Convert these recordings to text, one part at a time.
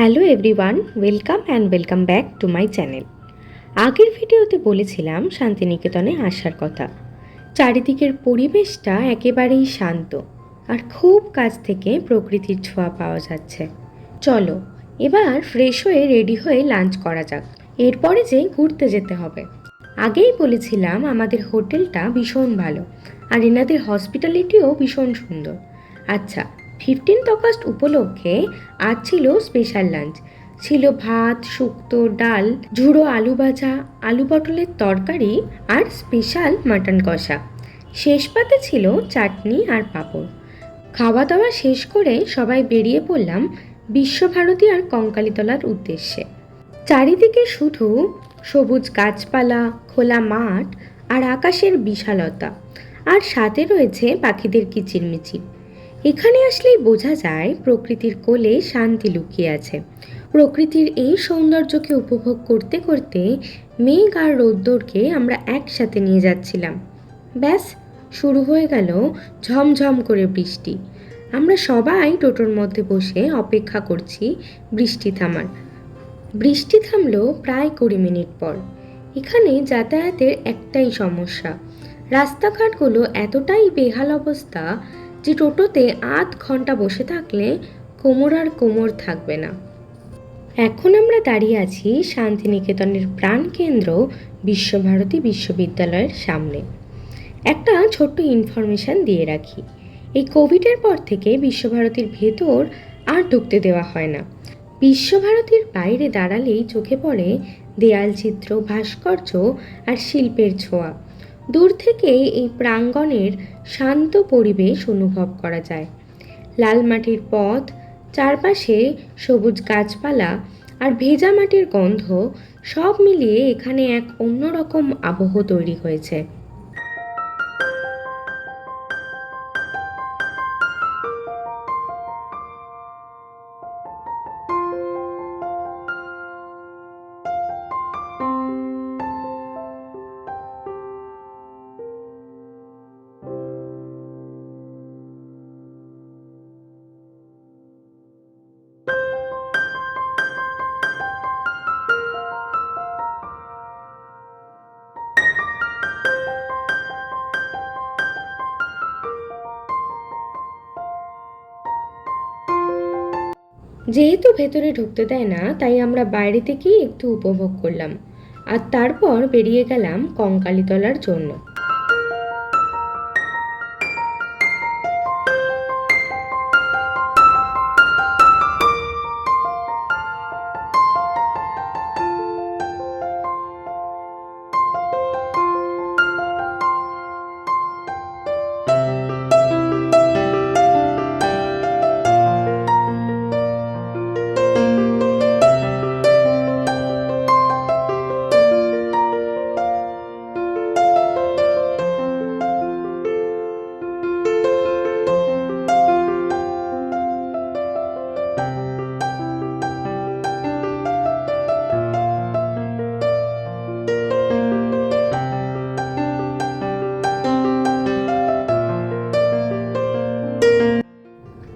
Hello everyone, welcome back to my channel. আগের ভিডিওতে বলেছিলাম শান্তিনিকেতনে আসার কথা। চারিদিকের পরিবেশটা একেবারেই শান্ত আর খুব কাছ থেকে প্রকৃতির ছোঁয়া পাওয়া যাচ্ছে। চলো এবার ফ্রেশ হয়ে রেডি হয়ে লাঞ্চ করা যাক, এরপরে যে ঘুরতে যেতে হবে। আগেই বলেছিলাম আমাদের হোটেলটা ভীষণ ভালো আর এনাদের হসপিটালিটিও ভীষণ সুন্দর। আচ্ছা, 15th অগস্ট উপলক্ষে আজ ছিল স্পেশাল লাঞ্চ। ছিল ভাত, শুক্তো, ডাল, ঝুড়ো আলু ভাজা, আলু পটলের তরকারি আর স্পেশাল মাটন কষা। শেষ পাতে ছিল চাটনি আর পাঁপড়। খাওয়া দাওয়া শেষ করে সবাই বেরিয়ে পড়লাম বিশ্বভারতী আর কঙ্কালীতলার উদ্দেশ্যে। চারিদিকে শুধু সবুজ গাছপালা, খোলা মাঠ আর আকাশের বিশালতা, আর সাথে রয়েছে পাখিদের কিচিরমিচির। এখানে আসলেই বোঝা যায় প্রকৃতির কোলে শান্তি লুকিয়ে আছে। প্রকৃতির এই সৌন্দর্যকে উপভোগ করতে করতে মেঘ আর রোদ্দুরকে আমরা একসাথে নিয়ে যাচ্ছিলাম। ব্যাস, শুরু হয়ে গেল ঝমঝম করে বৃষ্টি। আমরা সবাই টোটোর মধ্যে বসে অপেক্ষা করছি বৃষ্টি থামার। বৃষ্টি থামলো প্রায় 20 মিনিট পর। এখানে যাতায়াতের একটাই সমস্যা, রাস্তাঘাটগুলো এতটাই বেহাল অবস্থা যে টোটোতে আধ ঘন্টা বসে থাকলে কোমর আর কোমর থাকবে না। এখন আমরা দাঁড়িয়ে আছি শান্তিনিকেতনের প্রাণকেন্দ্র বিশ্বভারতী বিশ্ববিদ্যালয়ের সামনে। একটা ছোট্ট ইনফরমেশান দিয়ে রাখি, এই কোভিডের পর থেকে বিশ্বভারতীর ভেতর আর ঢুকতে দেওয়া হয় না। বিশ্বভারতীর বাইরে দাঁড়ালেই চোখে পড়ে দেয়ালচিত্র, ভাস্কর্য আর শিল্পের ছোঁয়া। দূর থেকে এই প্রাঙ্গণের শান্ত পরিবেশ অনুভব করা যায়। লাল মাটির পথ, চারপাশে সবুজ গাছপালা আর ভেজা মাটির গন্ধ, সব মিলিয়ে এখানে এক অন্যরকম আবহ তৈরি হয়েছে। যেহেতু ভেতরে ঢুকতে দেয় না, তাই আমরা বাইরে থেকেই একটু উপভোগ করলাম আর তারপর বেরিয়ে গেলাম কঙ্কালীতলার জন্য।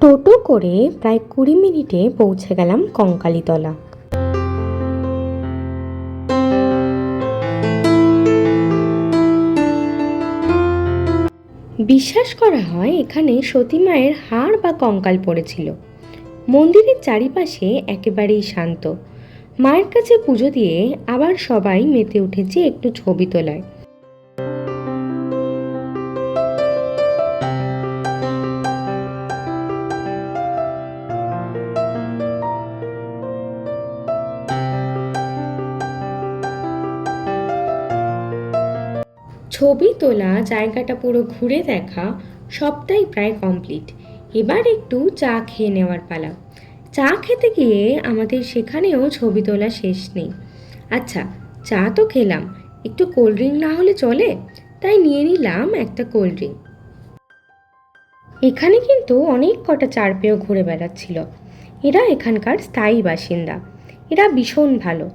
টোটো করে প্রায় 20 মিনিটে পৌঁছে গেলাম কঙ্কালীতলা। বিশ্বাস করা হয় এখানে সতী মায়ের হাড় বা কঙ্কাল পড়েছিল। মন্দিরের চারিপাশে একেবারেই শান্ত। মায়ের কাছে পুজো দিয়ে আবার সবাই মেতে উঠেছে একটু ছবি তোলায়। ছবি তোলা, জায়গাটা পুরো ঘুরে দেখা, সবটাই প্রায় কমপ্লিট। এবার একটু চা খেয়ে নেওয়ার পালা। চা খেতে গিয়ে আমাদের সেখানেও ছবি তোলা শেষ নেই। আচ্ছা, চা তো খেলাম, একটু কোল্ড ড্রিঙ্ক না হলে চলে, তাই নিয়ে নিলাম একটা কোল্ড ড্রিঙ্ক। এখানে কিন্তু অনেক কটা চারপেয়েও ঘুরে বেড়াচ্ছিল। এরা এখানকার স্থায়ী বাসিন্দা। এরা ভীষণ ভালো,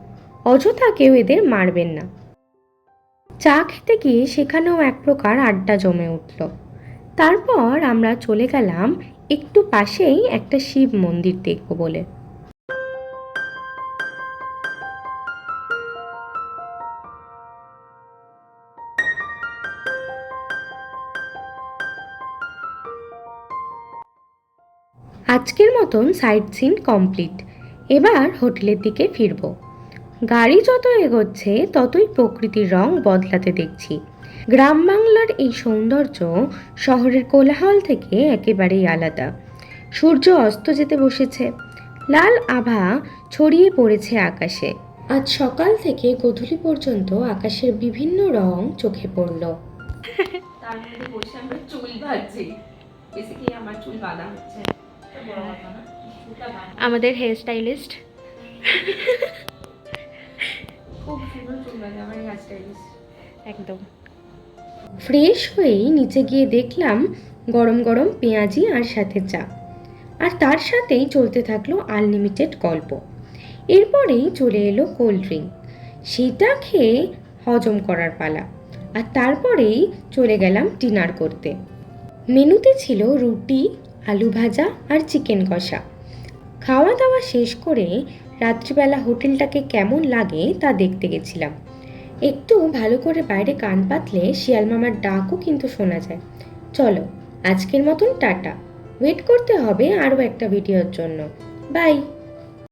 অযথা কেউ এদের মারবেন না। চা খেতে গিয়ে সেখানেও এক প্রকার আড্ডা জমে উঠল। তারপর আমরা চলে গেলাম একটু পাশেই একটা শিব মন্দির দেখব বলে। আজকের মতন সাইট সিন কমপ্লিট। এবার হোটেলের দিকে ফিরব। গাড়ি যত এগোচ্ছে ততই প্রকৃতির রং বদলাতে দেখছি। গ্রাম বাংলার এই সৌন্দর্য শহরের কোলাহল থেকে একেবারেই আলাদা। সূর্য অস্ত যেতে বসেছে, লাল আভা ছড়িয়ে পড়েছে আকাশে। আজ সকাল থেকে গোধূলি পর্যন্ত আকাশের বিভিন্ন রং চোখে পড়ল। তার মধ্যে বসে আমরা চুল ভাজছি। বেসিক্যালি আমার চুল বাঁধা হচ্ছে। বড় কথা না, চুলটা বাঁধা। আমাদের হেয়ার স্টাইলিস্ট খুব সুন্দর চুল বাঁধে আমার হেয়ার স্টাইলিস্ট। একদম ফ্রেশ হয়েই নিচে গিয়ে দেখলাম গরম গরম পেঁয়াজি আর সাথে চা, আর তার সাথেই চলতে থাকলো আনলিমিটেড গল্প। এরপরেই চলে এলো কোল্ড ড্রিঙ্ক, সেটা খেয়ে হজম করার পালা। আর তারপরেই চলে গেলাম ডিনার করতে। মেনুতে ছিল রুটি, আলু ভাজা আর চিকেন কষা। খাওয়া দাওয়া শেষ করে রাত্রিবেলা হোটেলটাকে কেমন লাগে তা দেখতে গেছিলাম। একটু ভালো করে বাইরে কান পাতলে শিয়াল মামার ডাকও কিন্তু শোনা যায়। চলো আজকের মতন টাটা, ওয়েট করতে হবে আরও একটা ভিডিওর জন্য। বাই।